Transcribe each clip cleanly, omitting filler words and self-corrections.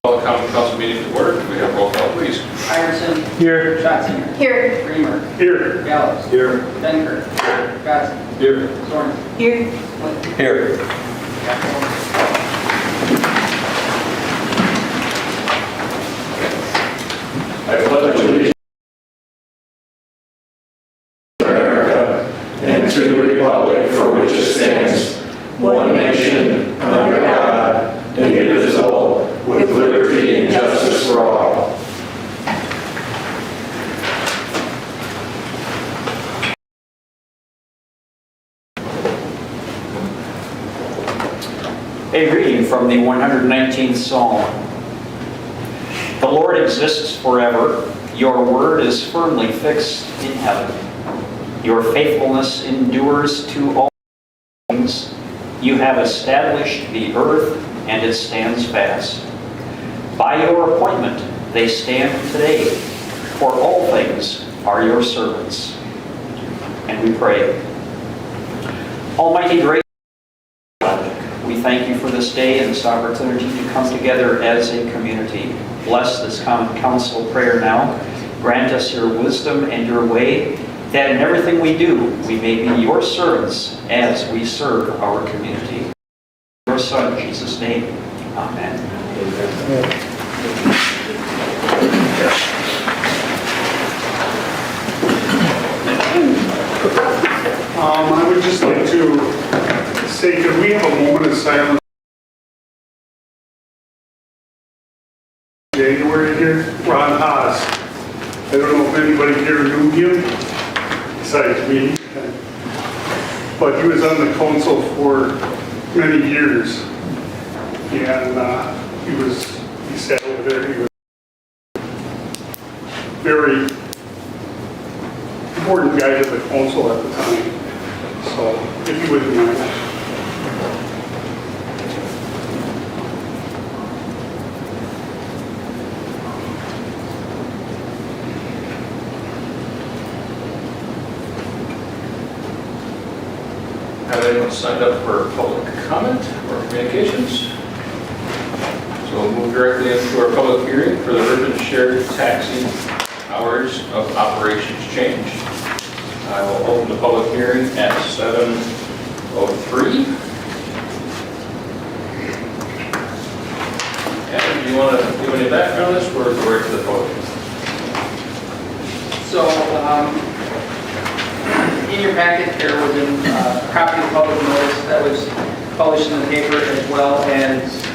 Call the common council meeting to order. Can we have roll call, please? Iverson. Here. Schatzinger. Here. Reamer. Here. Gallows. Here. Denker. Johnson. Here. Soren. Here. Here. I pledge allegiance to America and to the republic for which it stands, one nation, under God, indivisible, with liberty and justice for all. A reading from the 119th Psalm. The Lord exists forever. Your word is firmly fixed in heaven. Your faithfulness endures to all things. You have established the earth, and it stands fast. By your appointment, they stand today, for all things are your servants. And we pray. Almighty great God, we thank you for this day and this opportunity to come together as a community. Bless this common council prayer now. Grant us your wisdom and your way, that in everything we do, we may be your servants as we serve our community. In your Son, Jesus' name, amen. I would just like to say, could we have a moment of silence? January here, Ron Haas. I don't know if anybody here knew him, besides me, but he was on the council for many years, and he sat over there. He was a very important guy to the council at the time. So, if you wouldn't mind. Have anyone signed up for public comment or communications? So we'll move directly into our public hearing for the Ripon shared taxi hours of operations change. I will open the public hearing at 7:03. And do you want to give any background on this, or go right to the vote? So, in your packet, there was a copy of the public notice that was published in the paper, as well as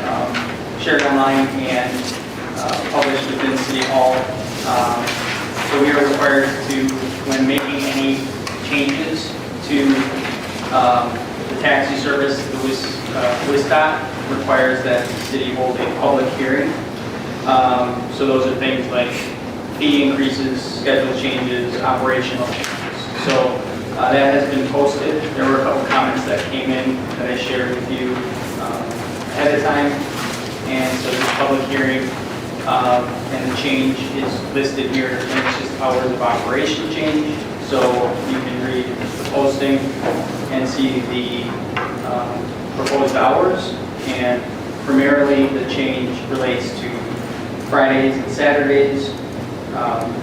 shared online and published within City Hall. So we are required to, when making any changes to the taxi service, the WISDOT requires that the city hold a public hearing. So those are things like fee increases, schedule changes, operational changes. So that has been posted. There were a couple comments that came in that I shared with you ahead of time. And so this public hearing and the change is listed here, and it's just hours of operation change. So you can read the posting and see the proposed hours. And primarily the change relates to Fridays and Saturdays.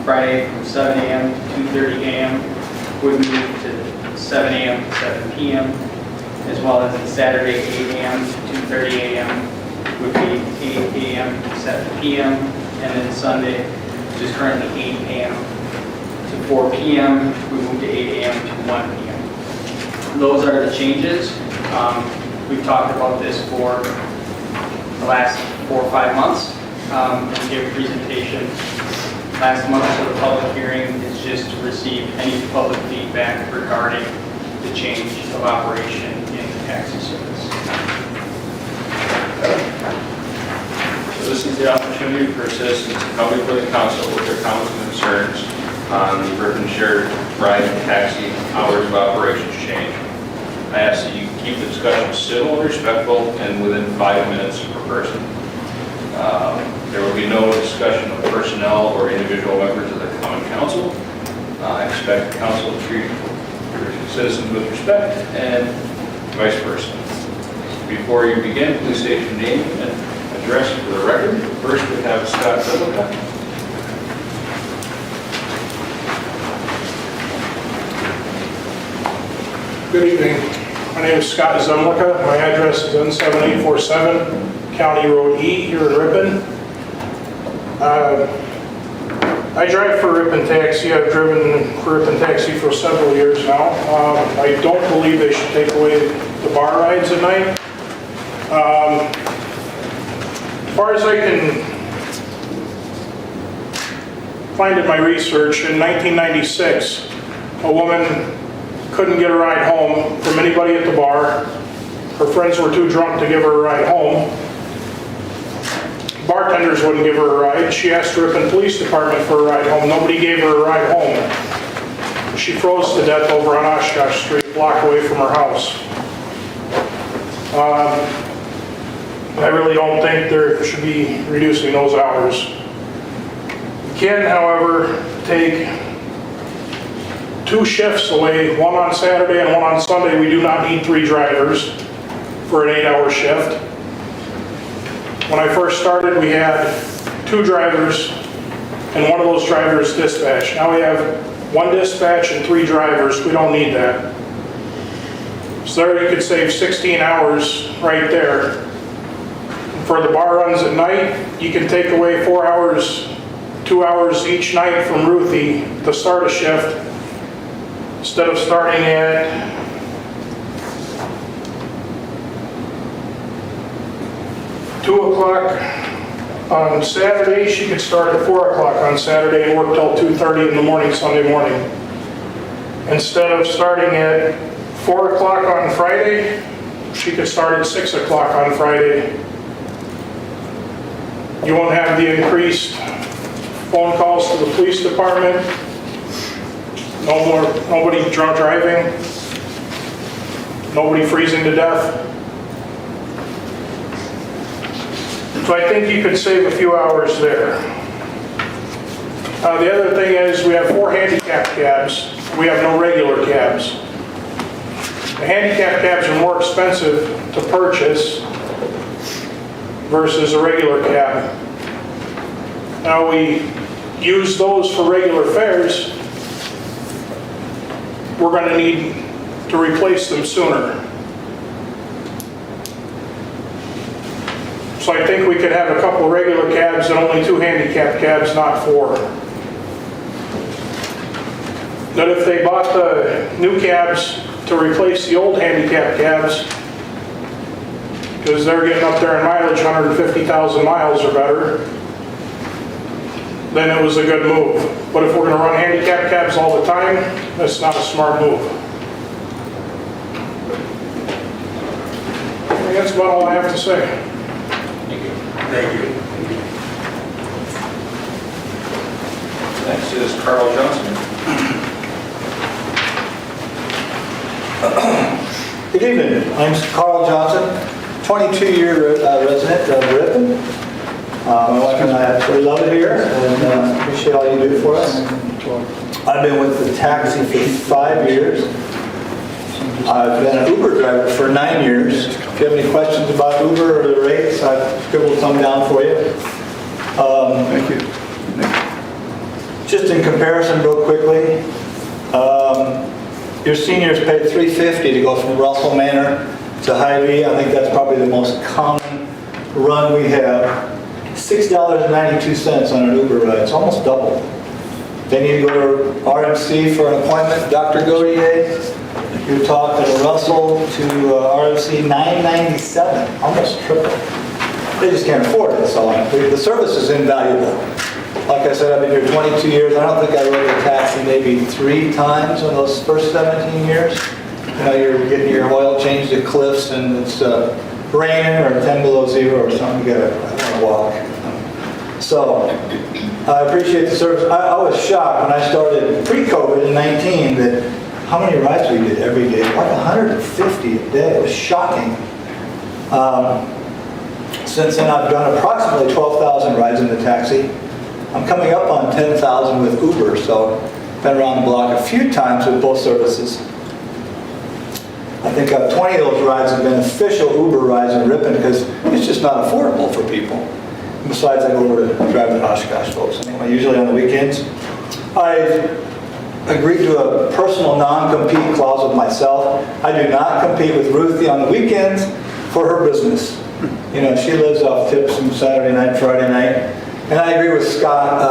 Friday from 7 a.m. to 2:30 a.m. would move to 7 a.m. to 7 p.m. as well as Saturday 8 a.m. to 2:30 a.m. would be 8 a.m. to 7 p.m. and then Sunday, which is currently 8 a.m. to 4 p.m. we move to 8 a.m. to 1 p.m. Those are the changes. We've talked about this for the last 4 or 5 months. We gave a presentation last month, so the public hearing is just to receive any public feedback regarding the change of operation in the taxi service. So this is the opportunity for citizens to come before the council with their comments and concerns on the Ripon shared ride and taxi hours of operations change. I ask that you keep the discussion civil and respectful and within 5 minutes per person. There will be no discussion of personnel or individual members of the common council. I expect the council to treat citizens with respect and vice versa. Before you begin, please state your name and address for the record. First, we have Scott Zillica. Good evening. My name is Scott Zumlica. My address is N7847 County Road E here in Ripon. I drive for Ripon Taxi. I've driven for Ripon Taxi for several years now. I don't believe they should take away the bar rides at night. As far as I can find in my research, in 1996, a woman couldn't get a ride home from anybody at the bar. Her friends were too drunk to give her a ride home. Bartenders wouldn't give her a ride. She asked the Ripon Police Department for a ride home. Nobody gave her a ride home. She froze to death over on Oshkosh Street, a block away from her house. I really don't think there should be reducing those hours. You can, however, take 2 shifts away, one on Saturday and one on Sunday. We do not need 3 drivers for an 8-hour shift. When I first started, we had 2 drivers and one of those drivers dispatched. Now we have 1 dispatch and 3 drivers. We don't need that. So there you could save 16 hours right there. For the bar runs at night, you can take away 4 hours, 2 hours each night from Ruthie to start a shift. Instead of starting at 2 o'clock on Saturday, she could start at 4 o'clock on Saturday and work till 2:30 in the morning Sunday morning. Instead of starting at 4 o'clock on Friday, she could start at 6 o'clock on Friday. You won't have the increased phone calls to the police department. Nobody drunk driving. Nobody freezing to death. So I think you could save a few hours there. The other thing is we have 4 handicapped cabs. We have no regular cabs. The handicapped cabs are more expensive to purchase versus a regular cab. Now we use those for regular fares. We're going to need to replace them sooner. So I think we could have a couple regular cabs and only 2 handicapped cabs, not 4. That if they bought the new cabs to replace the old handicapped cabs, because they're getting up there in mileage, 150,000 miles or better, then it was a good move. But if we're going to run handicapped cabs all the time, that's not a smart move. I think that's about all I have to say. Thank you. Next is Carl Johnson. Good evening. I'm Carl Johnson, 22-year resident of Ripon. My wife and I absolutely love it here and appreciate all you do for us. I've been with the taxi for 5 years. I've been an Uber driver for 9 years. If you have any questions about Uber or the rates, I've scribbled some down for you. Thank you. Just in comparison real quickly, your seniors paid $350 to go from Russell Manor to Hy-Vee. I think that's probably the most common run we have. $6.92 on an Uber ride. It's almost double. They need to go to RMC for an appointment. Dr. Godier, you're talking to Russell to RMC, $9.97, almost triple. They just can't afford it. So the service is invaluable. Like I said, I've been here 22 years. I don't think I rode a taxi maybe 3 times in those first 17 years. You know, you're getting your oil changed at Cliffs and it's raining or 10 below 0 or something. You gotta walk. So I appreciate the service. I was shocked when I started pre-COVID in 19 that how many rides we did every day. Like 150 a day. It was shocking. Since then, I've done approximately 12,000 rides in the taxi. I'm coming up on 10,000 with Uber, so I've been around the block a few times with both services. I think 20 of those rides have been official Uber rides in Ripon because it's just not affordable for people. And besides, I go over to drive the Oshkosh folks anyway, usually on the weekends. I agreed to a personal non-compete clause with myself. I do not compete with Ruthie on the weekends for her business. You know, she lives off tips from Saturday night, Friday night. And I agree with Scott.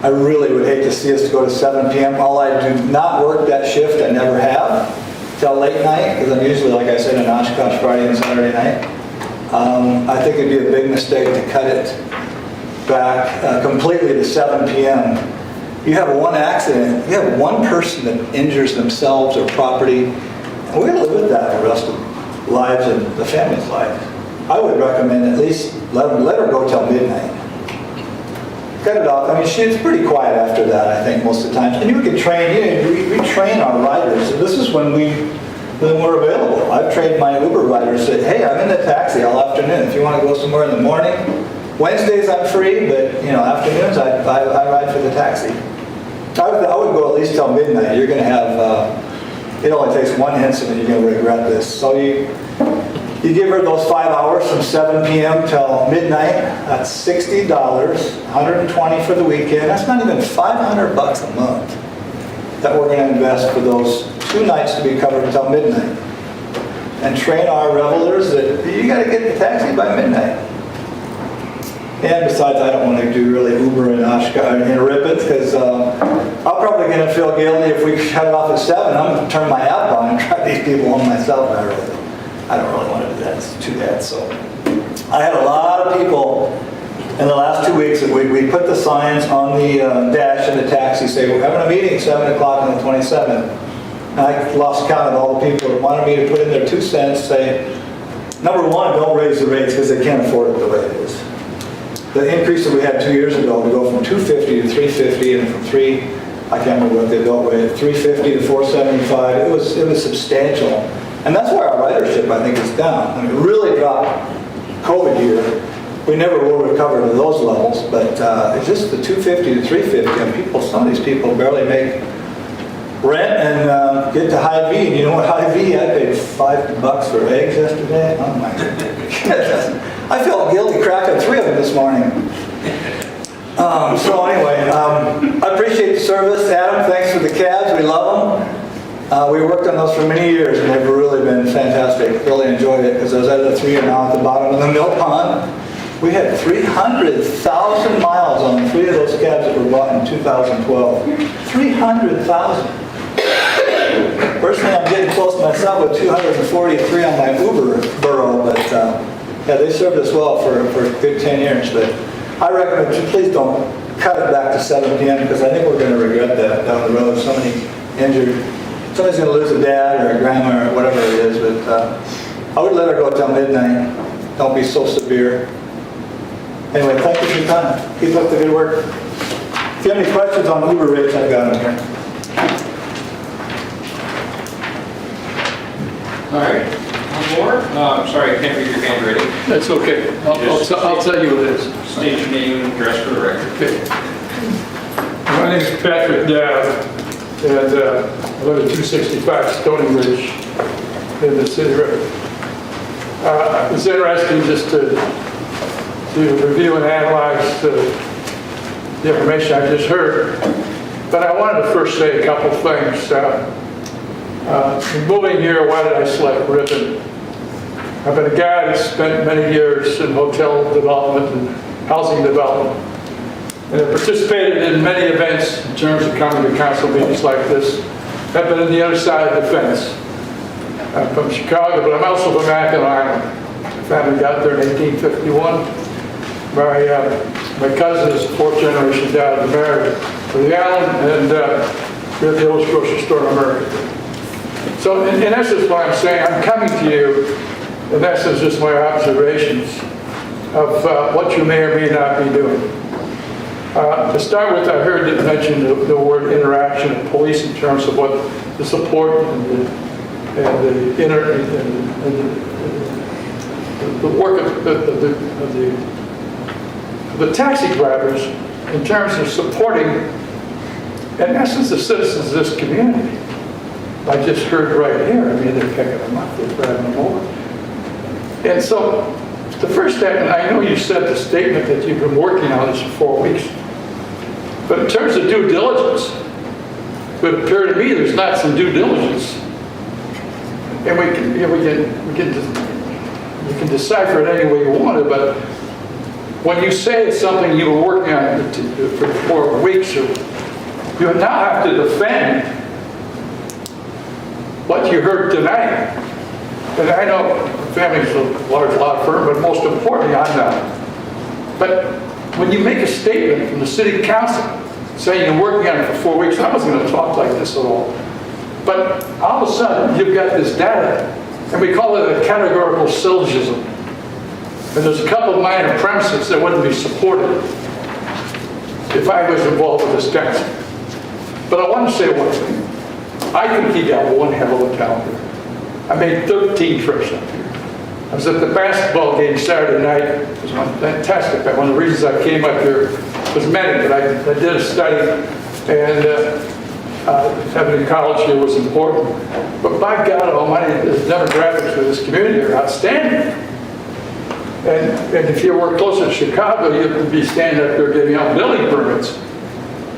I really would hate to see us go to 7 p.m. All I do not work that shift, I never have, till late night, because I'm usually, like I said, in Oshkosh Friday and Saturday night. I think it'd be a big mistake to cut it back completely to 7 p.m. You have one accident, you have one person that injures themselves or property, and we're going to live with that for the rest of lives and the family's life. I would recommend at least let her go till midnight. Cut it off. I mean, it's pretty quiet after that, I think, most of the time. And you can train, we train our riders. So this is when we're available. I've trained my Uber riders, said, hey, I'm in the taxi all afternoon. If you want to go somewhere in the morning, Wednesdays I'm free, but, you know, afternoons I ride for the taxi. I would go at least till midnight. You're going to have, it only takes one incident, you're going to regret this. So you give her those 5 hours from 7 p.m. till midnight. That's $60, $120 for the weekend. That's not even $500 a month that we're going to invest for those 2 nights to be covered until midnight. And train our revelers that you got to get the taxi by midnight. And besides, I don't want to do really Uber in Oshkosh in Ripon because I'm probably going to feel guilty if we shut it off at 7. I'm going to turn my app on and drive these people home myself. I don't really want to do that. It's too bad. So I had a lot of people in the last 2 weeks that we put the signs on the dash in the taxi say, we're having a meeting 7 o'clock on the 27th. And I lost count of all the people that wanted me to put in their 2 cents, say, number one, don't raise the rates because they can't afford it the way it is. The increase that we had 2 years ago to go from $250 to $350 and from I can't remember what the adult rate, $350 to $475, it was substantial. And that's why our ridership, I think, is down. I mean, it really dropped COVID year. We never will recover to those levels, but it's just the $250 to $350, and some of these people barely make rent and get to Hy-Vee. And you know what, Hy-Vee, I paid $5 for eggs yesterday. Oh my goodness. I felt guilty cracking 3 of them this morning. So anyway, I appreciate the service. Adam, thanks for the cabs. We love them. We worked on those for many years, and they've really been fantastic. Really enjoyed it, because those other 3 are now at the bottom of the mill pond. We had 300,000 miles on 3 of those cabs that were bought in 2012. 300,000. Personally, I'm getting close myself with 243 on my Uber burrow, but yeah, they served us well for a good 10 years. But I recommend you please don't cut it back to 7 p.m. because I think we're going to regret that down the road. Somebody injured. Somebody's going to lose a dad or a grandma or whatever it is, but I would let her go till midnight. Don't be so severe. Anyway, thank you for your time. Keep up the good work. If you have any questions on Uber rates, I've got them here. All right, one more. I'm sorry, I can't read your handwriting. That's okay. I'll tell you what it is. State your name and address for the record. Okay. My name is Patrick Dowd, and I live at 265 Stony Ridge in the city of Ripon. It's interesting just to review and analyze the information I just heard, but I wanted to first say a couple things. Moving here, why did I select Ripon? I've been a guy that spent many years in hotel development and housing development, and have participated in many events in terms of coming to council meetings like this. I've been on the other side of the fence. I'm from Chicago, but I'm also from Mackinac Island. My family got there in 1851. My cousin is the 4th generation dad of married to the island, and we have the oldest grocery store in America. So in essence, what I'm saying, I'm coming to you, in essence, just my observations of what you may or may not be doing. To start with, I heard it mention the word interaction of police in terms of what the support and the work of the taxi drivers in terms of supporting, in essence, the citizens of this community. I just heard right here, I mean, they're picking them up, they're driving them over. And so, the first step, and I know you said the statement that you've been working on this for 4 weeks, but in terms of due diligence, it would appear to me there's not some due diligence. And we can decipher it any way you want to, but when you say it's something you were working on for 4 weeks, you now have to defend what you heard tonight. And I know the family's a large law firm, but most importantly, I'm not. But when you make a statement from the city council saying you're working on it for 4 weeks, I wasn't going to talk like this at all. But all of a sudden, you've got this data, and we call it a categorical syllogism. And there's a couple of minor premises that wouldn't be supported if I was involved with this council. But I want to say one thing. I think he got one hell of a town here. I made 13 trips up here. I was at the basketball game Saturday night. It was fantastic. One of the reasons I came up here was many, but I did a study, and having a college here was important. But by God Almighty, the demographics of this community are outstanding. And if you were closer to Chicago, you'd be standing up there giving out building permits.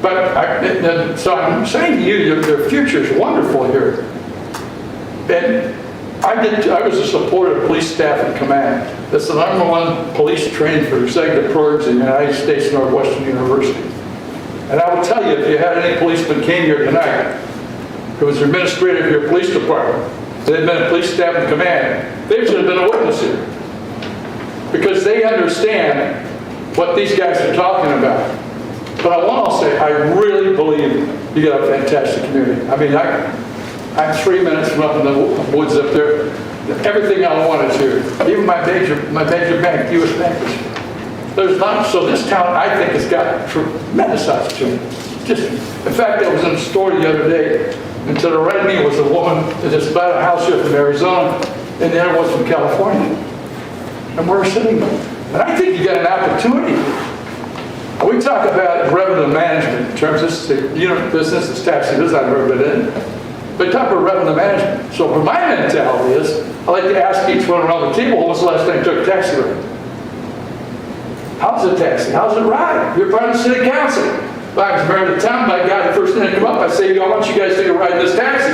But so I'm saying to you, your future is wonderful here. And I was a supporter of police staff and command. That's the #1 police training for executive programs in the United States Northwestern University. And I will tell you, if you had any policemen came here tonight, who was the administrator of your police department, they'd been a police staff and command, they should have been a witness here. Because they understand what these guys are talking about. But I want to say, I really believe you got a fantastic community. I mean, I'm 3 minutes from up in the woods up there. Everything I want is here. Even my major bank, U.S. Bank, is here. There's not, so this town, I think, has got tremendous opportunity. In fact, I was in a store the other day, and to the right of me was a woman that just bought a house here from Arizona, and the other was from California. And we're sitting there. And I think you got an opportunity. We talk about revenue management in terms of business, it's taxi business, I've never been in. But talk about revenue management. So for my mentality is, I like to ask each one around the table, when was the last time you took a taxi ride? How's the taxi? How's it ride? You're part of the city council. If I was mayor of the town, by God, the first thing that come up, I say, I want you guys to take a ride in this taxi.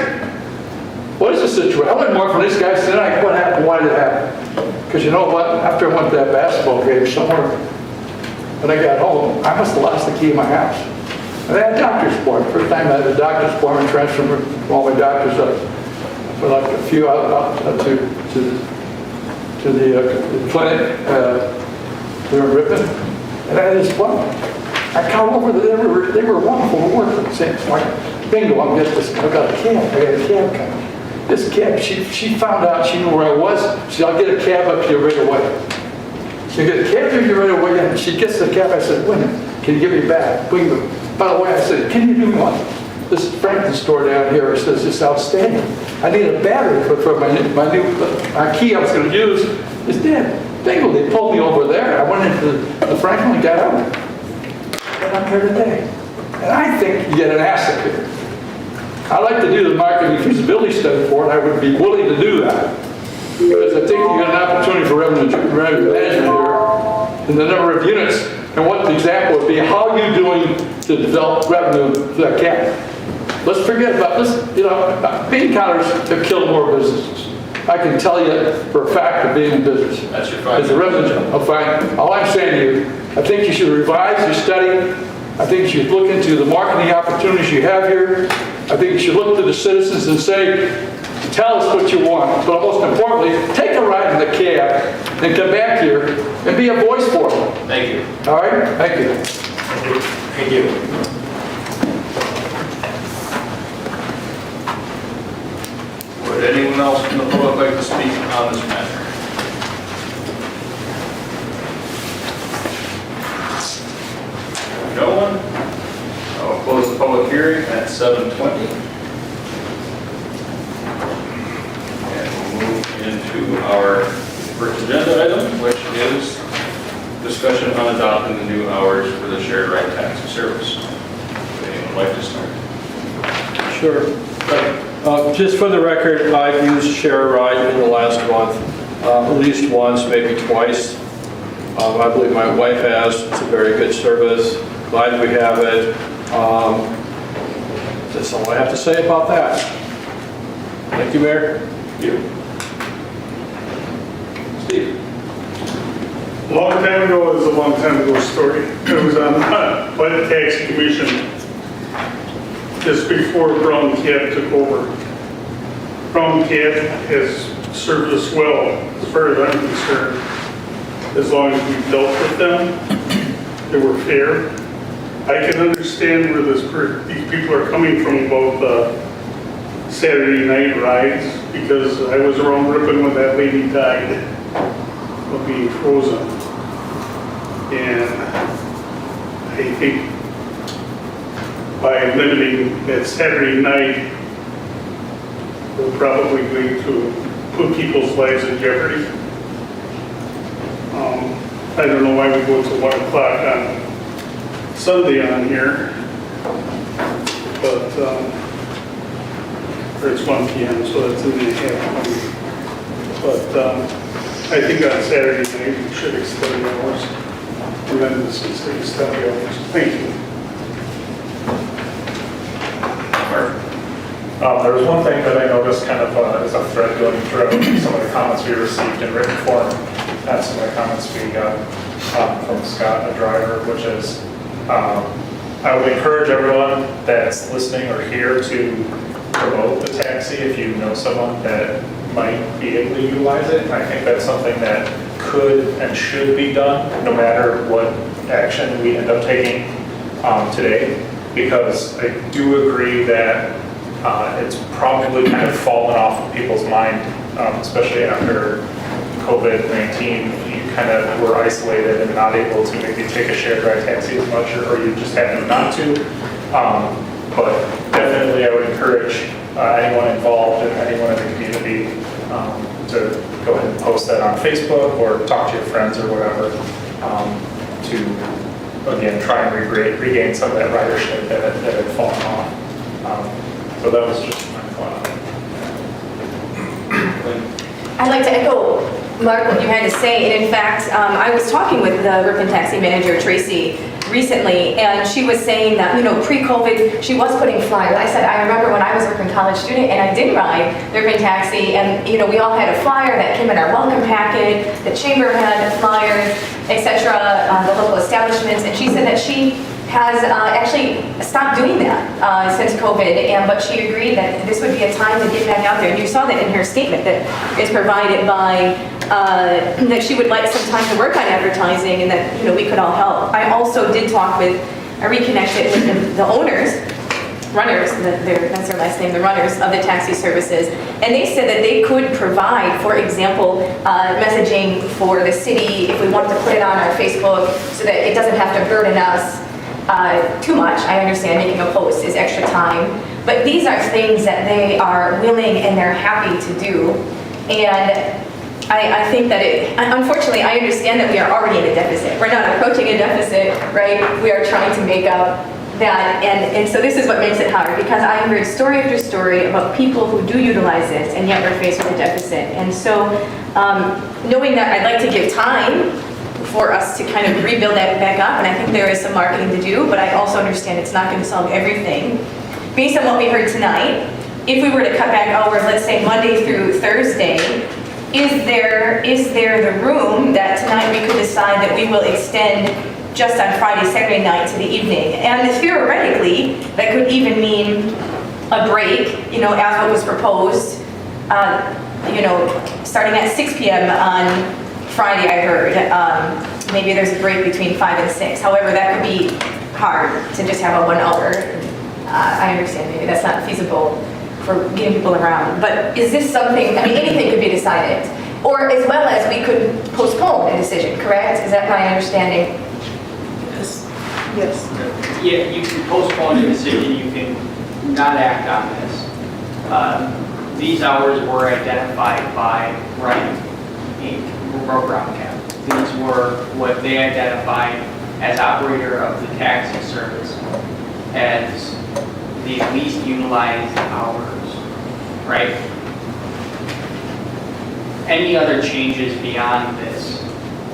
What is the situation? I learned more from these guys tonight. What happened? Why did it happen? Because you know what? After I went to that basketball game somewhere, when I got home, I must have lost the key of my house. And I had a doctor's appointment. First time I had a doctor's appointment, transferred all my doctors up for like a few out to the clinic here in Ripon. And I had this appointment. I called over, they were wonderful to work with. Saying, bingo, I've got a cab. I got a cab coming. This cab, she found out, she knew where I was. She said, I'll get a cab up to you right away. She get a cab to you right away, and she gets the cab. I said, wait a minute, can you give me back? Bingo. By the way, I said, can you do one? This Franklin store down here says it's outstanding. I need a battery for my key I was going to use is dead. Bingo, they pulled me over there. I went into the Franklin and got out. And I'm here today. And I think you get an asset here. I'd like to do the marketing feasibility study for it. I would be willing to do that. Because I think you got an opportunity for revenue management here in the number of units. And what the example would be, how are you doing to develop revenue for that cap? Let's forget about this. Bean counters have killed more businesses. I can tell you for a fact of being in business. That's your fine. It's a revenue. Fine. All I'm saying to you, I think you should revise your study. I think you should look into the marketing opportunities you have here. I think you should look to the citizens and say, tell us what you want. But most importantly, take a ride in the cab and come back here and be a voice for them. Thank you. All right? Thank you. Thank you. Would anyone else from the public like to speak on this matter? No one? I will close the public hearing at 7:20. And we'll move into our first agenda item, which is discussion on adopting the new hours for the shared ride taxi service. Would anyone like to start? Sure. Just for the record, I've used Share a Ride in the last month, at least once, maybe twice. I believe my wife has. It's a very good service. Glad we have it. That's all I have to say about that. Thank you, Mayor. Thank you. Steve? A long time ago is a long time ago story. I was on by the taxi commission just before Brown Cab took over. Brown Cab has served us well, as far as I'm concerned. As long as we dealt with them, they were fair. I can understand where these people are coming from about the Saturday night rides, because I was around Ripon when that lady died of being frozen. And I think by limiting that Saturday night, we're probably going to put people's lives in jeopardy. I don't know why we go to 1 o'clock on Sunday on here, but, or it's 1 p.m., so that's in the half. But I think on Saturday night, we should extend the hours. And then this is the extend the hours. Thank you. There was one thing that I noticed kind of as a thread going through some of the comments we received in written form and some of the comments we got from Scott, a driver, which is I would encourage everyone that's listening or here to promote the taxi if you know someone that might be able to utilize it. I think that's something that could and should be done no matter what action we end up taking today, because I do agree that it's probably kind of fallen off of people's mind, especially after COVID-19. You kind of were isolated and not able to maybe take a shared ride taxi as much, or you just had not to. But definitely I would encourage anyone involved and anyone in the community to go ahead and post that on Facebook or talk to your friends or whatever to, again, try and regain some of that ridership that had fallen off. So that was just my thought. I'd like to echo, Mark, what you had to say. And in fact, I was talking with the Ripon taxi manager, Tracy, recently, and she was saying that, you know, pre-COVID, she was putting flyers. I said, I remember when I was a Ripon college student and I did ride the Ripon taxi, and, you know, we all had a flyer that came in our welcome packet, the chamber had flyers, etc., the local establishments, and she said that she has actually stopped doing that since COVID, but she agreed that this would be a time to get back out there. And you saw that in her statement that is provided by, that she would like some time to work on advertising and that, you know, we could all help. I also did talk with, I reconnected with the owners, runners, that's their last name, the runners of the taxi services, and they said that they could provide, for example, messaging for the city if we wanted to put it on our Facebook so that it doesn't have to burden us too much. I understand making a post is extra time, but these are things that they are willing and they're happy to do. And I think that unfortunately, I understand that we are already in a deficit. We're not approaching a deficit, right? We are trying to make up that, and so this is what makes it hard, because I heard story after story about people who do utilize this, and yet we're faced with a deficit. And so knowing that, I'd like to give time for us to kind of rebuild that back up, and I think there is some marketing to do, but I also understand it's not going to solve everything. Based on what we heard tonight, if we were to cut back hours, let's say Monday through Thursday, is there the room that tonight we could decide that we will extend just on Friday, Saturday night to the evening? And theoretically, that could even mean a break, you know, as what was proposed, you know, starting at 6 p.m. on Friday, I heard. Maybe there's a break between 5 and 6. However, that could be hard to just have a 1 hour. I understand maybe that's not feasible for getting people around. But is this something, I mean, anything could be decided. Or as well as we could postpone a decision, correct? Is that my understanding? Yes. Yeah, you can postpone a decision, you can not act on this. These hours were identified by Wright Inc., Brown Cab. These were what they identified as operator of the taxi service as the least utilized hours right? Any other changes beyond this,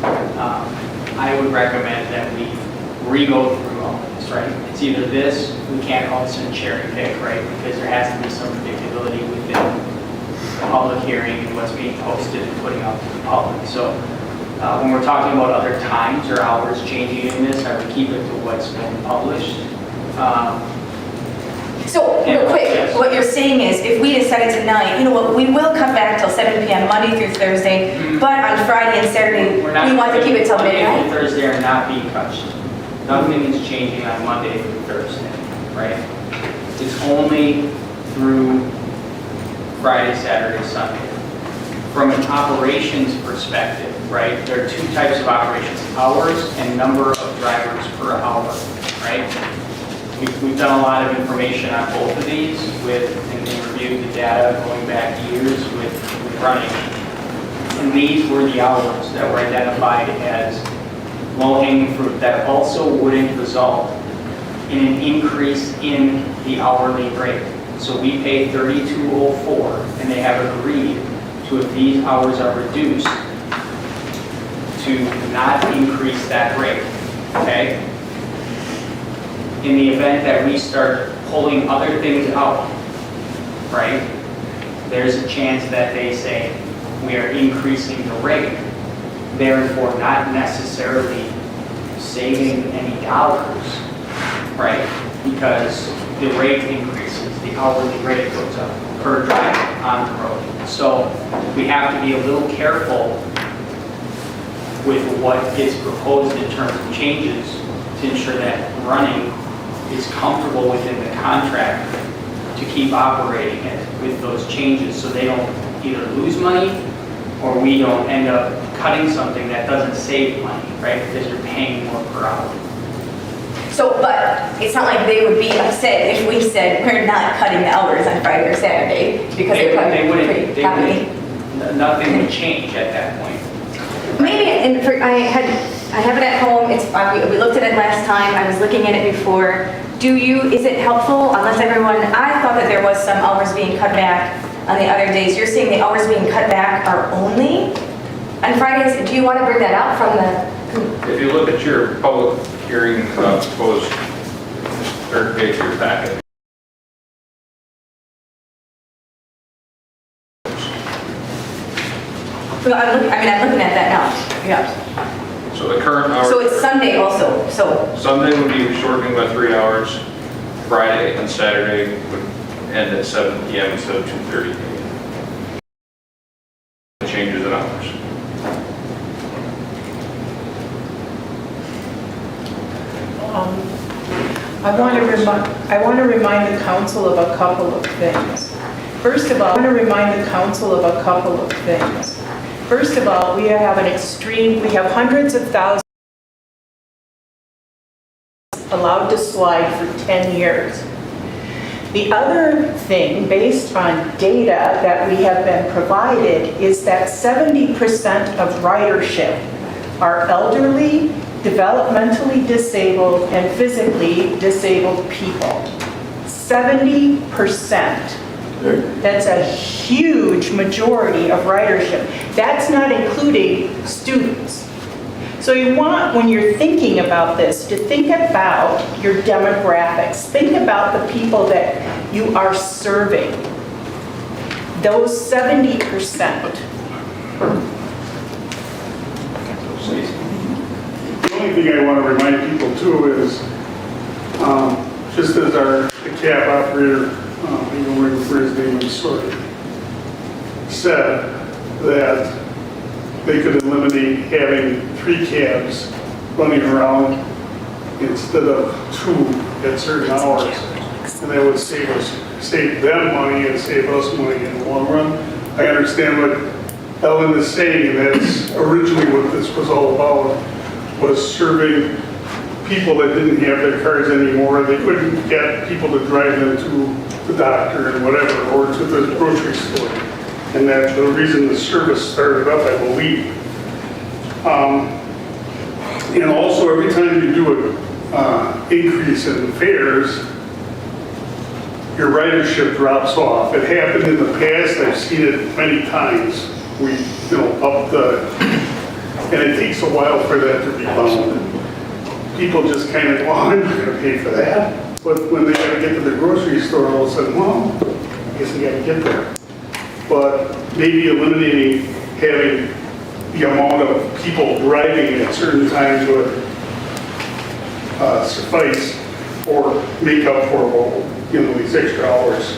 I would recommend that we re-go through all of this, right? It's either this, we can't all of a sudden cherry pick, right? Because there has to be some predictability within the public hearing and what's being posted and putting out to the public. So when we're talking about other times or hours changing in this, I would keep it to what's been published. So, real quick, Yes. what you're saying is, if we decided tonight, you know what, we will cut back till 7 PM Monday through Thursday, but on Friday and Saturday, We're not- we want to keep it till Monday midnight? and Thursday are not being touched. Nothing is changing on Monday through Thursday, right? It's only through Friday, Saturday, Sunday. From an operations perspective, right, there are two types of operations, hours and number of drivers per hour, right? We've done a lot of information on both of these and reviewed the data going back years with running. And these were the hours that were identified as low-hanging fruit that also wouldn't result in an increase in the hourly rate. So we pay $32.04, and they have agreed to, if these hours are reduced, to not increase that rate, okay? In the event that we start pulling other things out, right, there's a chance that they say we are increasing the rate, therefore not necessarily saving any dollars, right? Because the rate increases, the hourly rate goes up per driver on the road. So we have to be a little careful with what gets proposed in terms of changes to ensure that running is comfortable within the contract to keep operating it with those changes so they don't either lose money or we don't end up cutting something that doesn't save money, right? Because you're paying more per hour. So, but it's not like they would be upset if we said we're not cutting the hours on Friday or Saturday because they're probably pretty happy. Nothing would change at that point. Maybe, and I have it at home, we looked at it last time, I was looking at it before. Is it helpful, unless everyone, I thought that there was some hours being cut back on the other days. You're saying the hours being cut back are only on Fridays? Do you want to bring that up from the? If you look at your public hearing proposed third page of your packet, I'm looking at that now, yeah. so the current hours. So it's Sunday also, so, Sunday would be shortening by 3 hours. Friday and Saturday would end at 7 PM instead of 2:30 PM. Changes in hours. I want to remind the council of a couple of things. First of all, we have we have hundreds of thousands allowed to slide for 10 years. The other thing, based on data that we have been provided, is that 70% of ridership are elderly, developmentally disabled, and physically disabled people. 70%. That's a huge majority of ridership. That's not including students. So you want, when you're thinking about this, to think about your demographics. Think about the people that you are serving. Those 70%. The only thing I want to remind people too is, just as the cab operator, where his name was sort of said, that they could eliminate having 3 cabs running around instead of 2 at certain hours. And that would save them money and save us money in the long run. I understand what Ellen is saying, and that's originally what this was all about, was serving people that didn't have their cars anymore. They couldn't get people to drive them to the doctor and whatever, or to the grocery store. And that's the reason the service started up, I believe. And also, every time you do an increase in fares, your ridership drops off. It happened in the past, I've seen it many times. We, up the, and it takes a while for that to rebound. People just kind of go, oh, I'm not gonna pay for that. But when they gotta get to the grocery store, all of a sudden, well, I guess they gotta get there. But maybe eliminating having the amount of people driving at certain times would suffice or make up for, these extra hours.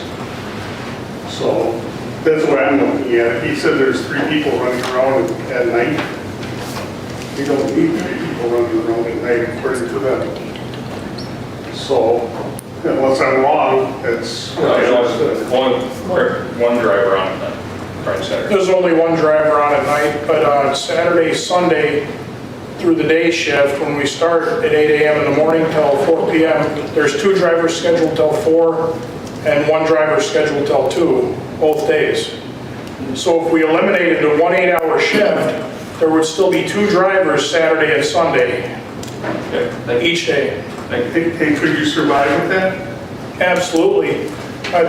So that's the way I'm looking at it. He said there's 3 people running around at night. We don't need 3 people running around at night according to them. So unless I'm wrong, that's what I understood. One driver on it, Friday, Saturday. There's only one driver on at night, but on Saturday, Sunday, through the day shift, when we start at 8 a.m. in the morning till 4 p.m., there's 2 drivers scheduled till 4 and 1 driver scheduled till 2, both days. So if we eliminated the 1 8-hour shift, there would still be 2 drivers Saturday and Sunday, each day. Hey, could you survive with that? Absolutely.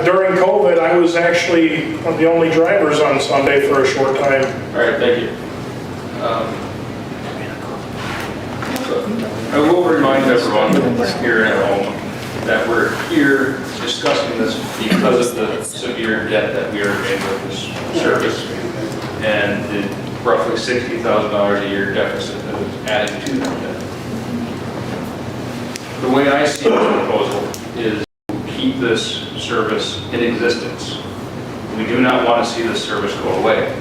During COVID, I was actually one of the only drivers on Sunday for a short time. All right, thank you. I will remind everyone here at home that we're here discussing this because of the severe debt that we are in with this service and the roughly $60,000 a year deficit that is added to that debt. The way I see this proposal is to keep this service in existence. We do not want to see this service go away.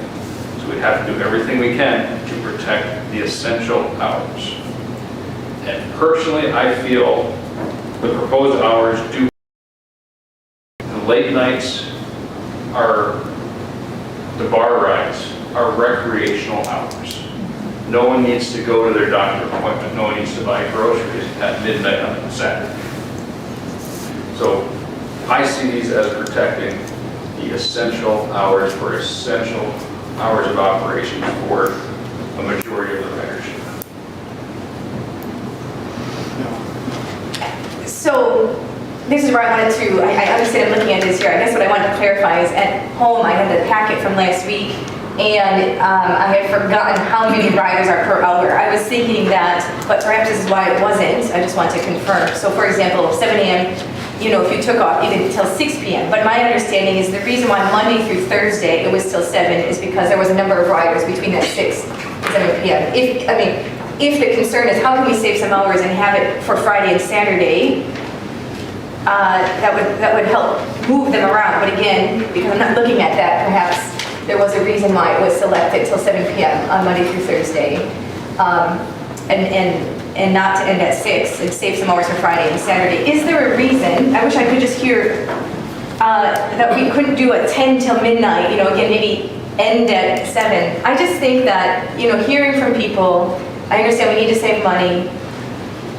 So we have to do everything we can to protect the essential hours. And personally, I feel the proposed hours do. The late nights are, the bar rides are recreational hours. No one needs to go to their doctor appointment. No one needs to buy groceries at midnight on a Saturday. So I see these as protecting the essential hours for essential hours of operation for a majority of the ridership. So this is where I wanted to, I understand I'm looking at this here. I guess what I wanted to clarify is at home, I had the packet from last week, and I had forgotten how many riders are per hour. I was thinking that, but perhaps this is why it wasn't. I just wanted to confirm. So for example, 7 a.m., if you took off even until 6 p.m. But my understanding is the reason why Monday through Thursday it was till 7 is because there was a number of riders between that 6 and 7 p.m. If the concern is how can we save some hours and have it for Friday and Saturday, that would help move them around. But again, because I'm not looking at that, perhaps there was a reason why it was selected till 7 p.m. on Monday through Thursday, and not to end at 6 and save some hours for Friday and Saturday. Is there a reason? I wish I could just hear that we couldn't do a 10 till midnight. Again, maybe end at 7. I just think that hearing from people. I understand we need to save money,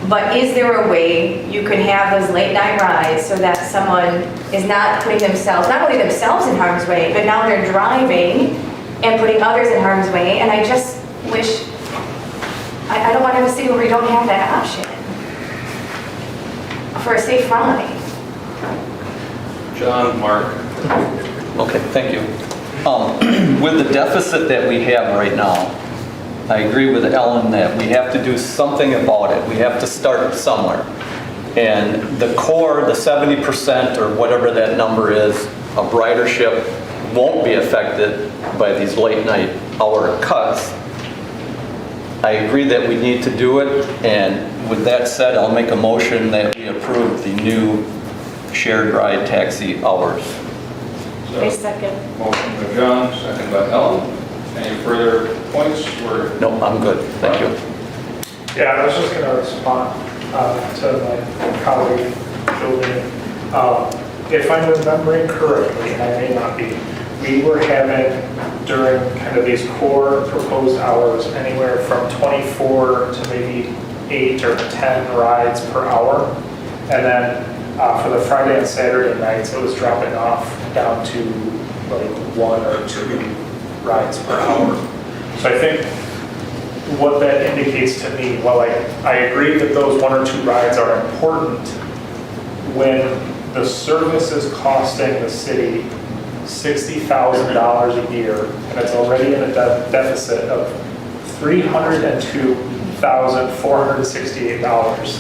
but is there a way you could have those late night rides so that someone is not putting themselves, not only themselves in harm's way, but now they're driving and putting others in harm's way? And I just wish, I don't want to have a city where we don't have that option for a safe ride. John, Mark. Okay, thank you. With the deficit that we have right now, I agree with Ellen that we have to do something about it. We have to start somewhere. And the core, the 70% or whatever that number is of ridership won't be affected by these late night hour cuts. I agree that we need to do it. And with that said, I'll make a motion that we approve the new shared ride taxi hours. Wait a second. Motion by John, second by Ellen. Any further points? No, I'm good. Thank you. Yeah, I was just going to respond to my colleague, Julian. If I'm remembering correctly, and I may not be, we were having during kind of these core proposed hours anywhere from 24 to maybe 8 or 10 rides per hour. And then for the Friday and Saturday nights, it was dropping off down to like 1 or 2 rides per hour. So I think what that indicates to me, while I agree that those 1 or 2 rides are important, when the service is costing the city $60,000 a year, and it's already in a deficit of $302,468.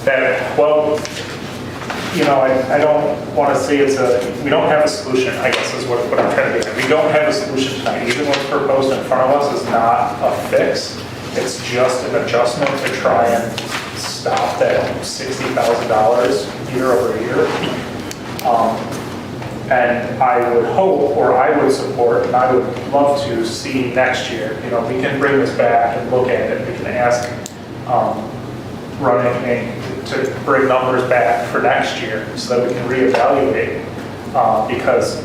That, well, you know, I don't want to say we don't have a solution, I guess is what I'm trying to get at. We don't have a solution tonight. Even what's proposed in front of us is not a fix. It's just an adjustment to try and stop that $60,000 year over year. And I would hope, or I would support, and I would love to see next year, you know, we can bring this back and look at it. We can ask Running Inc. to bring numbers back for next year so that we can reevaluate. Because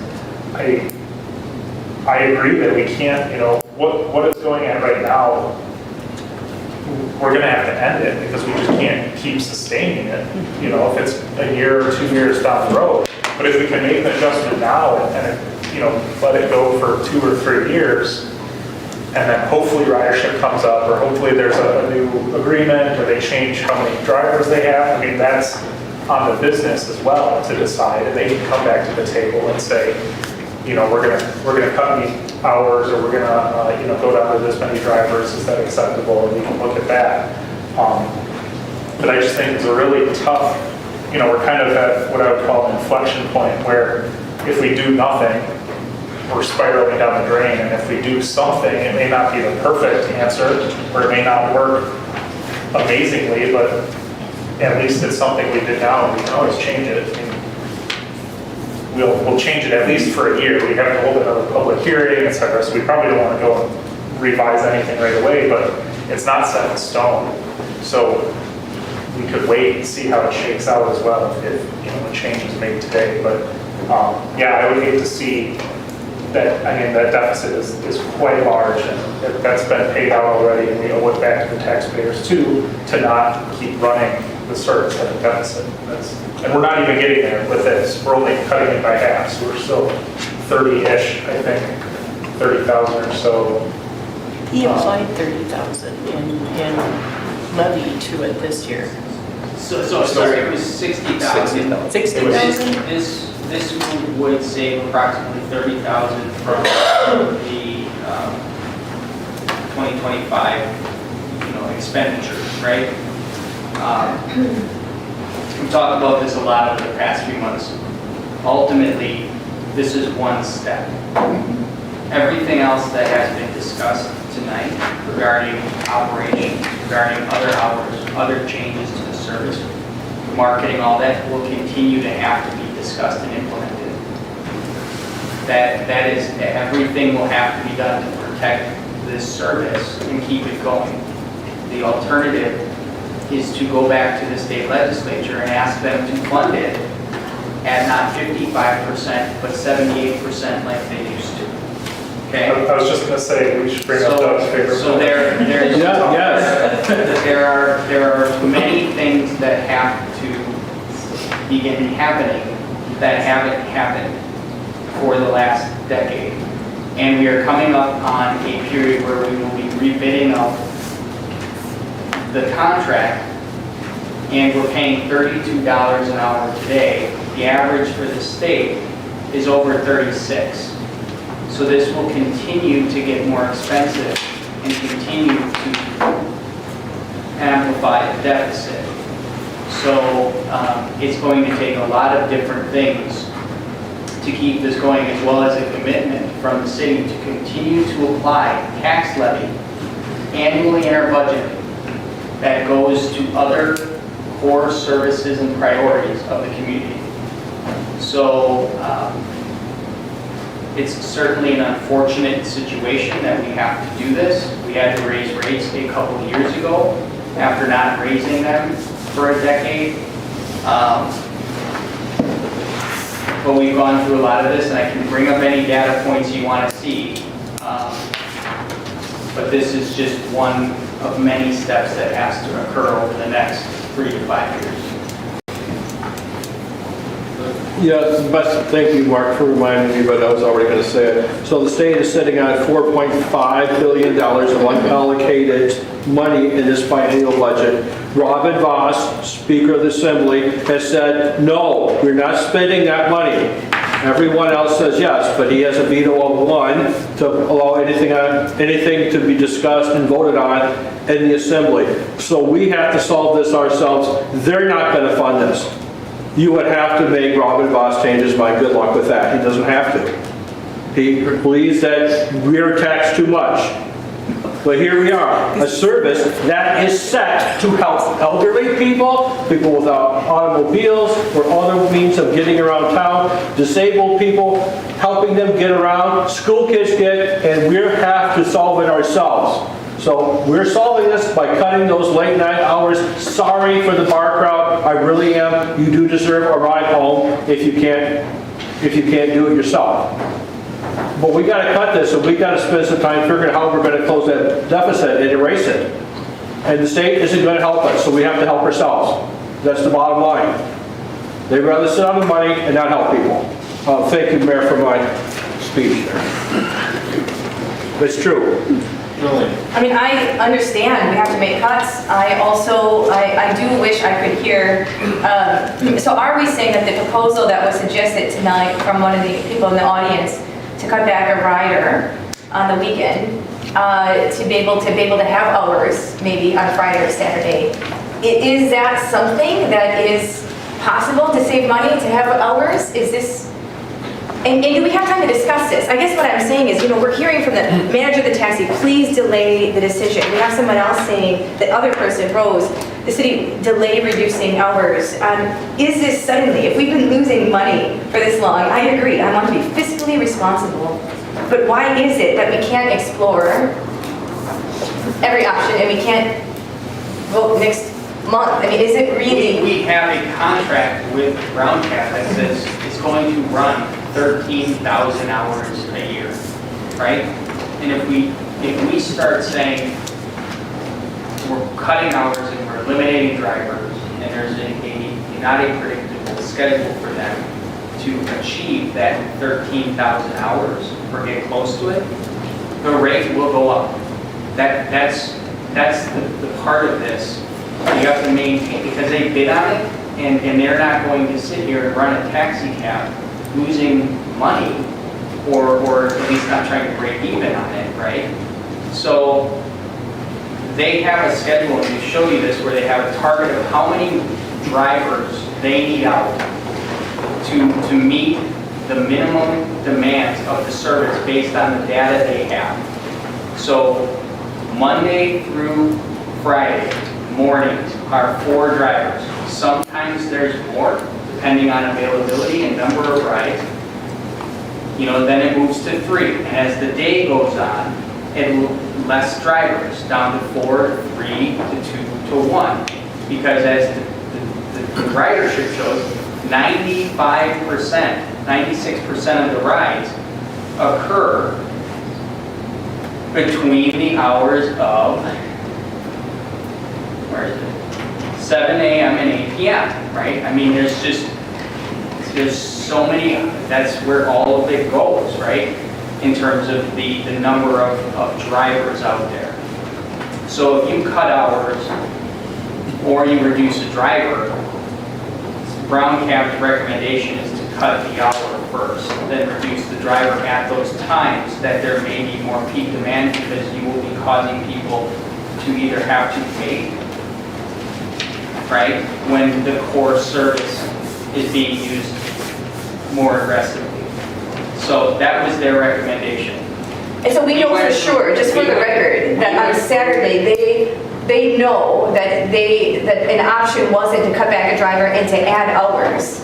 I agree that we can't, you know, what it's going at right now, we're going to have to end it because we just can't keep sustaining it, you know, if it's a year or 2 years down the road. But if we can make an adjustment now and you know, let it go for 2 or 3 years, and then hopefully ridership comes up, or hopefully there's a new agreement, or they change how many drivers they have. I mean, that's on the business as well to decide, and they can come back to the table and say, you know, we're gonna cut these hours, or we're gonna you know, go down to this many drivers. Is that acceptable? And we can look at that. But I just think it's a really tough. You know, we're kind of at what I would call an inflection point where if we do nothing, we're spiraling down the drain. And if we do something, it may not be the perfect answer, or it may not work amazingly, but at least it's something we did now, and we can always change it. I mean, we'll change it at least for a year. We have to hold another public hearing, et cetera, so we probably don't want to go and revise anything right away, but it's not set in stone. So we could wait and see how it shakes out as well if you know, the change is made today. But yeah, I would hate to see that. I mean, that deficit is quite large, and that's been paid out already, and we owe it back to the taxpayers too, to not keep running the service at a deficit. And we're not even getting there with this. We're only cutting it by half, so we're still 30-ish, I think, 30,000 or so. He applied 30,000 in levy to it this year. So sorry, it was 60,000. 60,000? This move would save approximately 30,000 from the 2025, you know, expenditures, right? We've talked about this a lot over the past few months. Ultimately, this is one step. Everything else that has been discussed tonight regarding operations, regarding other hours, other changes to the service, marketing, all that will continue to have to be discussed and implemented. That is, everything will have to be done to protect this service and keep it going. The alternative is to go back to the state legislature and ask them to fund it at not 55%, but 78% like they used to. Okay? I was just going to say we should bring up Doug's favorite. So there are many things that have to begin happening that haven't happened for the last decade. And we are coming up on a period where we will be rebidding up the contract, and we're paying $32 an hour today. The average for the state is over 36. So this will continue to get more expensive and continue to amplify the deficit. So it's going to take a lot of different things to keep this going, as well as a commitment from the city to continue to apply tax levy annually in our budget that goes to other core services and priorities of the community. So it's certainly an unfortunate situation that we have to do this. We had to raise rates a couple of years ago after not raising them for a decade. But we've gone through a lot of this, and I can bring up any data points you want to see. But this is just one of many steps that has to occur over the next 3 to 5 years. Yeah, but thank you, Mark, for reminding me, but I was already going to say it. So the state is sitting on $4.5 billion of unallocated money in this biennial budget. Robin Voss, Speaker of the Assembly, has said, no, we're not spending that money. Everyone else says yes, but he has a veto of 1 to allow anything to be discussed and voted on in the Assembly. So we have to solve this ourselves. They're not going to fund this. You would have to make Robin Voss change his mind. Good luck with that. He doesn't have to. He believes that we're taxed too much. But here we are, a service that is set to help elderly people, people without automobiles or other means of getting around town, disabled people, helping them get around, school kids get, and we have to solve it ourselves. So we're solving this by cutting those late night hours. Sorry for the bar crowd, I really am. You do deserve a ride home if you can't do it yourself. But we got to cut this, and we got to spend some time figuring out how we're going to close that deficit and erase it. And the state isn't going to help us, so we have to help ourselves. That's the bottom line. They'd rather sit on the money and not help people. Thank you, Mayor, for my speech there. It's true. I mean, I understand we have to make cuts. I do wish I could hear, so are we saying that the proposal that was suggested tonight from one of the people in the audience to cut back a rider on the weekend, to be able to have hours maybe on Friday or Saturday, is that something that is possible to save money, to have hours? Is this, and do we have time to discuss this? I guess what I'm saying is, we're hearing from the manager of the taxi, please delay the decision. We have someone else saying, the other person, Rose, the city delay reducing hours. Is this suddenly, if we've been losing money for this long, I agree, I want to be fiscally responsible, but why is it that we can't explore every option and we can't vote next month? I mean, is it really? We have a contract with Brown Cap that says it's going to run 13,000 hours a year, right? And if we start saying we're cutting hours and we're eliminating drivers, and there's not a predictable schedule for them to achieve that 13,000 hours or get close to it, the rate will go up. That's the part of this you have to maintain, because they bid on it, and they're not going to sit here and run a taxi cab losing money, or at least not trying to break even on it, right? So they have a schedule, and we show you this, where they have a target of how many drivers they need out to meet the minimum demands of the service based on the data they have. So Monday through Friday mornings are 4 drivers. Sometimes there's more, depending on availability and number of rides. Then it moves to 3. And as the day goes on, less drivers, down to 4, 3, to 2, to 1. Because as the ridership shows, 95%, 96% of the rides occur between the hours of, 7 a.m. and 8 p.m., right? I mean, there's so many, that's where all of it goes, right? In terms of the number of drivers out there. So if you cut hours or you reduce a driver, Brown Cab's recommendation is to cut the hour first, then reduce the driver at those times that there may be more peak demand, because you will be causing people to either have to pay, right, when the core service is being used more aggressively. So that was their recommendation. And so we know for sure, just for the record, that on Saturday, they know that an option wasn't to cut back a driver and to add hours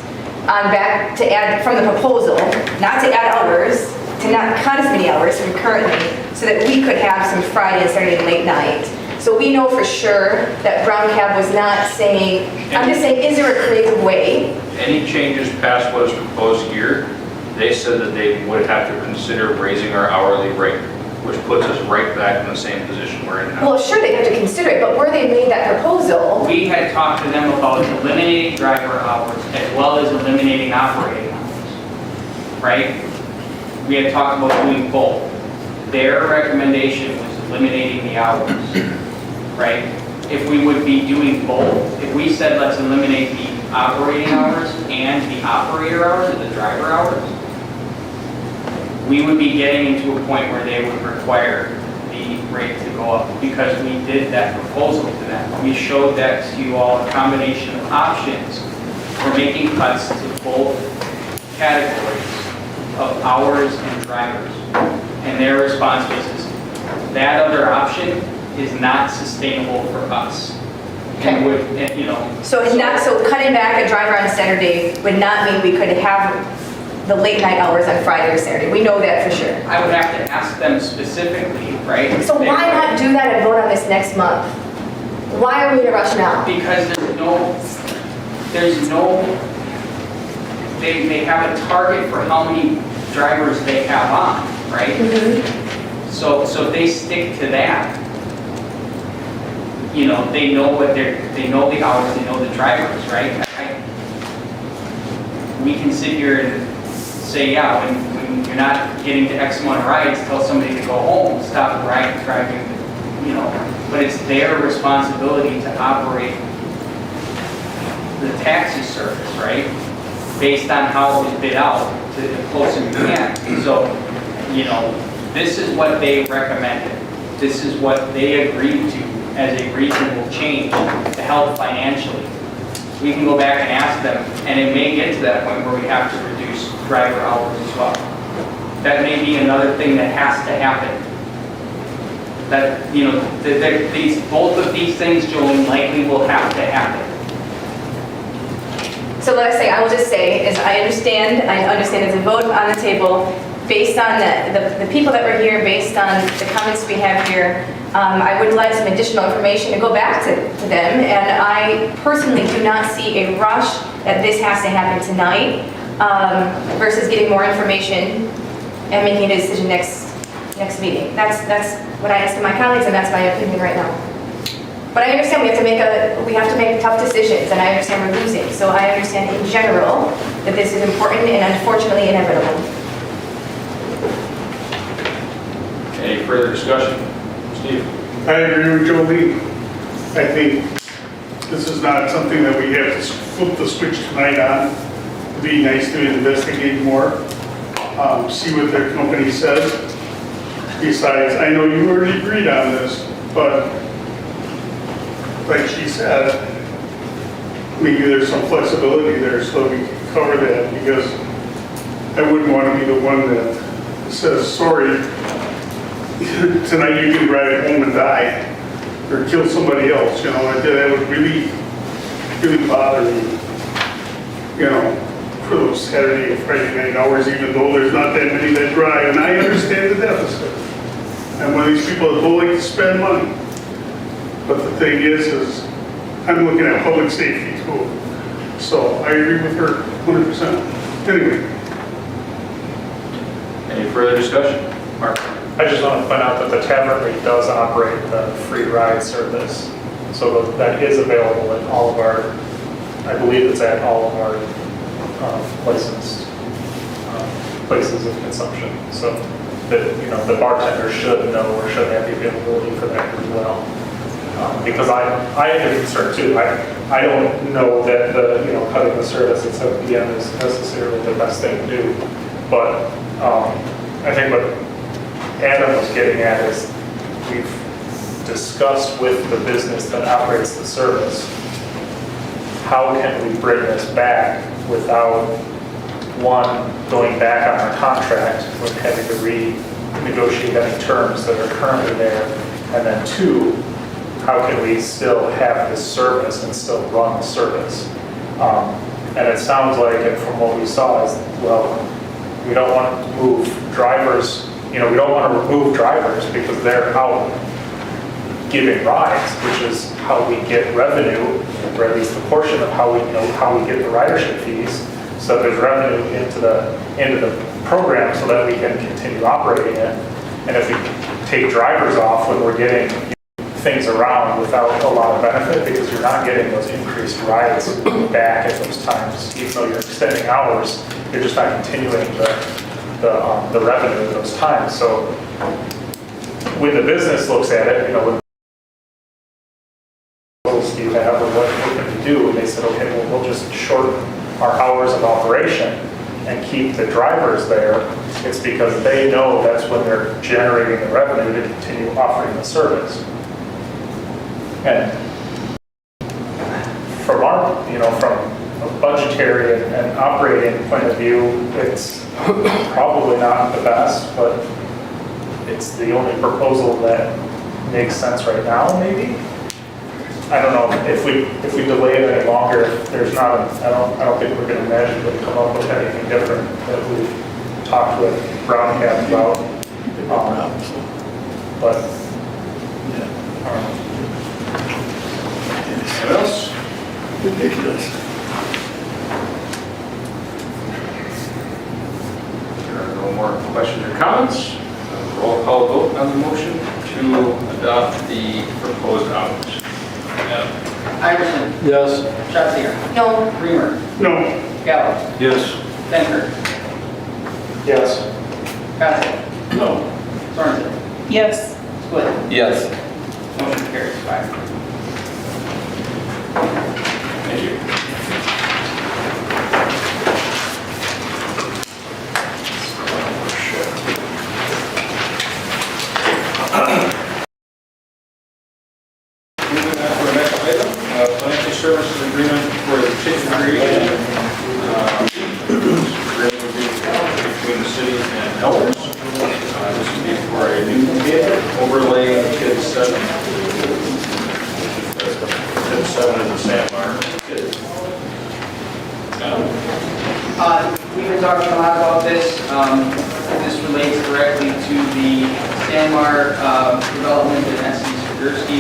from the proposal, not to add hours, to not cut as many hours from currently, so that we could have some Friday and Saturday late night. So we know for sure that Brown Cab was not saying, I'm just saying, is there a creative way? Any changes past what is proposed here, they said that they would have to consider raising our hourly rate, which puts us right back in the same position we're in now. Well, sure, they have to consider it, but where they made that proposal, We had talked to them about eliminating driver hours as well as eliminating operating right? We had talked about doing both. Their recommendation was eliminating the hours, right? If we would be doing both, if we said let's eliminate the operating hours and the operator hours or the driver hours, we would be getting into a point where they would require the rate to go up because we did that proposal to them. We showed that to you all, a combination of options. We're making cuts to both categories of hours and drivers. And their response was, that other option is not sustainable for us. And would, and, you know. So it's not, so cutting back a driver on Saturday would not mean we could have the late night hours on Friday or Saturday. We know that for sure. I would have to ask them specifically, right? So why not do that and vote on this next month? Why are we in a rush now? Because they have a target for how many drivers they have on, right? So if they stick to that, you know, they know they know the hours, they know the drivers, right? We can sit here and say, yeah, when you're not getting to X amount of rides, tell somebody to go home, stop driving, you know, but it's their responsibility to operate the taxi service, right? Based on how it was bid out to the closest we can. So, you know, this is what they recommended. This is what they agreed to as a reasonable change to help financially. We can go back and ask them, and it may get to that point where we have to reduce driver hours as well. That may be another thing that has to happen. That, you know, both of these things, Jolene, likely will have to happen. So let us say, I will just say, is I understand it's a vote on the table based on the people that were here, based on the comments we have here. I would like some additional information to go back to them, and I personally do not see a rush that this has to happen tonight versus getting more information and making a decision next meeting. That's what I asked my colleagues, and that's my opinion right now. But I understand we have to make tough decisions, and I understand we're losing. So I understand in general that this is important and unfortunately inevitable. Any further discussion? Steve? I agree with Jolie. I think this is not something that we have to flip the switch tonight on. It'd be nice to investigate more, see what their company says. Besides, I know you already agreed on this, but like she said, maybe there's some flexibility there so we can cover that, because I wouldn't want to be the one that says, sorry, tonight you can drive home and die or kill somebody else, you know. That would really, really bother me, you know, for those Saturday and Friday night hours, even though there's not that many that drive. And I understand the deficit. I'm one of these people that don't like to spend money. But the thing is I'm looking at public safety too. So I agree with her 100%. Anyway. Any further discussion? Mark? I just want to point out that the tavern rate does operate the free ride service. So that is available in all of our, I believe it's at all of our licensed places of consumption. So that, you know, the bartender should know or should have the availability for that as well. Because I am concerned too. I don't know that cutting the service at 7 p.m. is necessarily the best thing to do. But I think what Adam was getting at is we've discussed with the business that operates the service, how can we bring this back without, one, going back on our contract with having to renegotiate any terms that are currently there, and then two, how can we still have this service and still run the service? And it sounds like, and from what we saw, is, well, we don't want to move drivers, we don't want to remove drivers because they're out giving rides, which is how we get revenue, or at least a portion of how we get the ridership fees. So there's revenue into the program so that we can continue operating it. And if we take drivers off when we're getting things around without a lot of benefit, because you're not getting those increased rides back at those times, even though you're extending extending hours, you're just not continuing the revenue at those times. So when the business looks at it, you know, what goals do you have or what can we do? And they said, okay, well, we'll just shorten our hours of operation and keep the drivers there. It's because they know that's when they're generating the revenue to continue offering the service. And from our, you know, from a budgetary and operating point of view, it's probably not the best, but it's the only proposal that makes sense right now, maybe. I don't know, if we delay it any longer, if there's not, I don't think we're gonna magically come up with anything different that we've talked with Brown Cap about. But, I don't know. Anyone else? Ridiculous. There are no more questions or comments. Roll call vote on the motion to adopt the proposed hours. Iverson, Yes. Shotzier, No, Reamer, No, Gallo, Yes. Banker, Yes. Costello, No. Sorensen, Yes. Split. Yes. Motion carries 5. Thank you. Moving on to our next item, financial services agreement for the chicken creation. Agreement between the city and Elders. This would be for a new bid overlay kid 7. Kid 7 is the Sandbar kid. We've been talking a lot about this. This relates directly to the Sandmar development in SC Swiderski.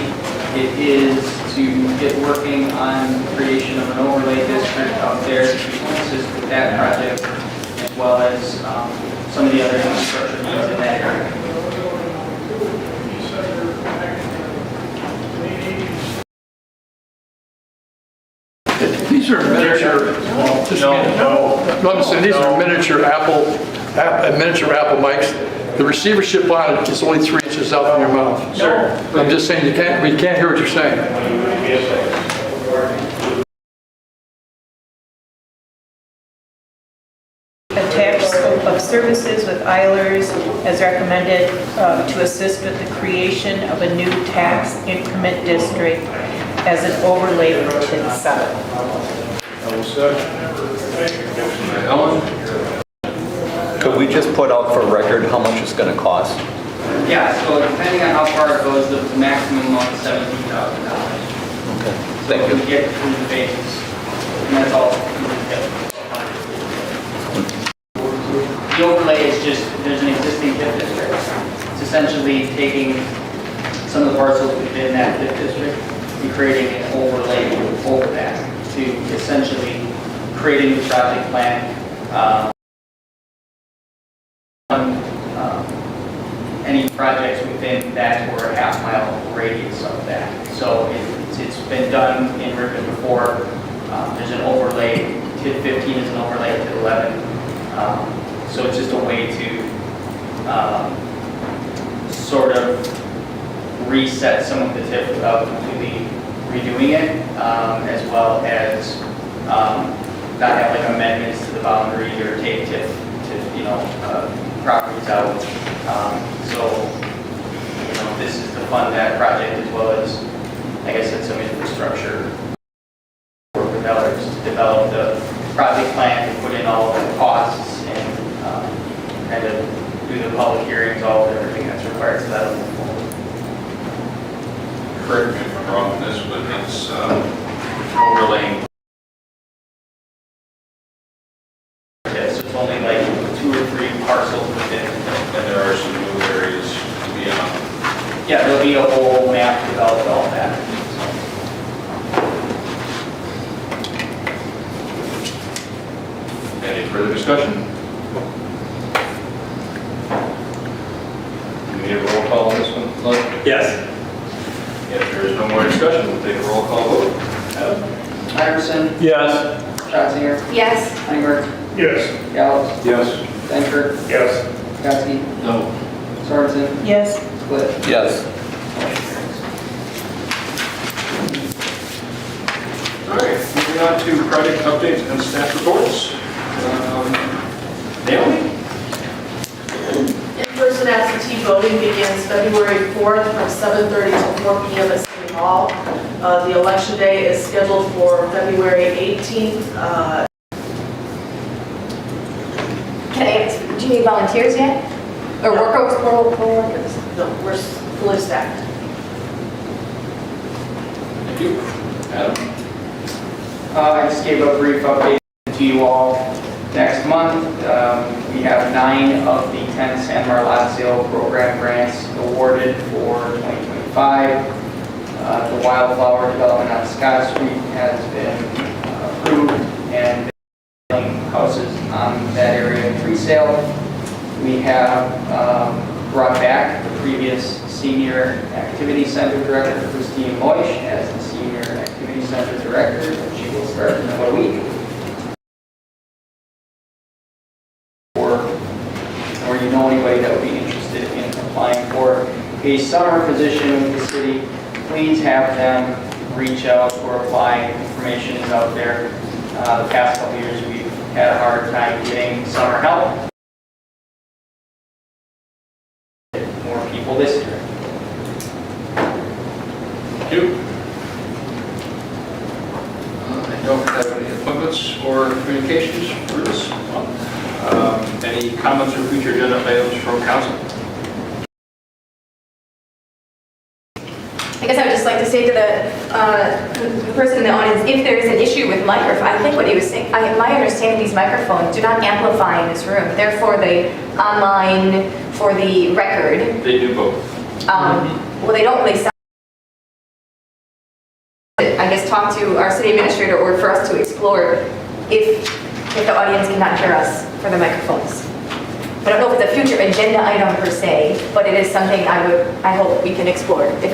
It is to get working on creation of an overlay district out there to assist with that project, as well as some of the other infrastructure needs in that area. These are miniature, I'm saying, these are miniature Apple mics. The receivership on it is only 3 inches out from your mouth. Sure. I'm just saying, we can't hear what you're saying. Attached scope of services with Eilers as recommended to assist with the creation of a new tax increment district as an overlay for TID 7. Ellen? Could we just put out for record how much it's going to cost? Yeah, so depending on how far it goes, the maximum amount is $17,000. Okay. Thank We you. get through the phases, and that's all. The overlay is just, there's an existing TIF district. It's essentially taking some of the parcels within that TIF district and creating an overlay over that to essentially create a new project plan. Any projects within that or a half-mile radius of that. So it's been done in Ripon before. There's an overlay. TID 15 is an overlay to 11. So it's just a way to sort of reset some of the TIF without completely redoing it, as well as not have like amendments to the boundary or take TIF properties out. So, this is to fund that project as well as, like I said, some infrastructure work with others to develop the project plan, to put in all of the costs and kind of do the public hearings, all of everything that's required so that'll move forward. Correct me if I'm wrong on this, but it's overlaying. Yeah, so it's only like 2 or 3 parcels within. And there are some new areas beyond. Yeah, there'll be a whole map developed, all that. Any further discussion? Do we need a roll call on this one, Lud? Yes. If there is no more discussion, we'll take a roll call vote. Iverson, Yes. Stotzinger, Yes. Heimer, Yes. Gallows, Yes. Stanker, Yes. Hetzke, No. Sorensen, Yes. Split. Yes. All right, moving on to project updates and staff reports. Naomi? In-person absentee voting begins February 4th from 7:30 to 4 p.m. at City Hall. The election day is scheduled for February 18th. Can I ask, do you need volunteers yet? Or workers, poll workers? No, we're fully staffed. Thank you. Adam? I just gave a brief update to you all. Next month, we have 9 of the 10 San Marlon Sale Program grants awarded for 2025. The wildflower development on Scott Street has been approved and building houses on that area in pre-sale. We have brought back the previous Senior Activity Center Director, Christine Moish, as the Senior Activity Center Director, and she will start in about a week. Or you know anybody that would be interested in applying for a summer position with the city, please have them reach out or apply. Information is out there. The past couple years, we've had a hard time getting summer help. More people this year. Thank you. I don't have any appointments or communications for this month. Any comments or future agenda items from council? I guess I would just like to say to the person in the audience, if there is an issue with microphone, I think what he was saying, my understanding, these microphones do not amplify in this room. Therefore, they online for the record. They do both. Well, they don't really sound. I guess talk to our city administrator or for us to explore if the audience cannot hear us for the microphones. I don't know if it's a future agenda item per se, but it is something I hope we can explore. If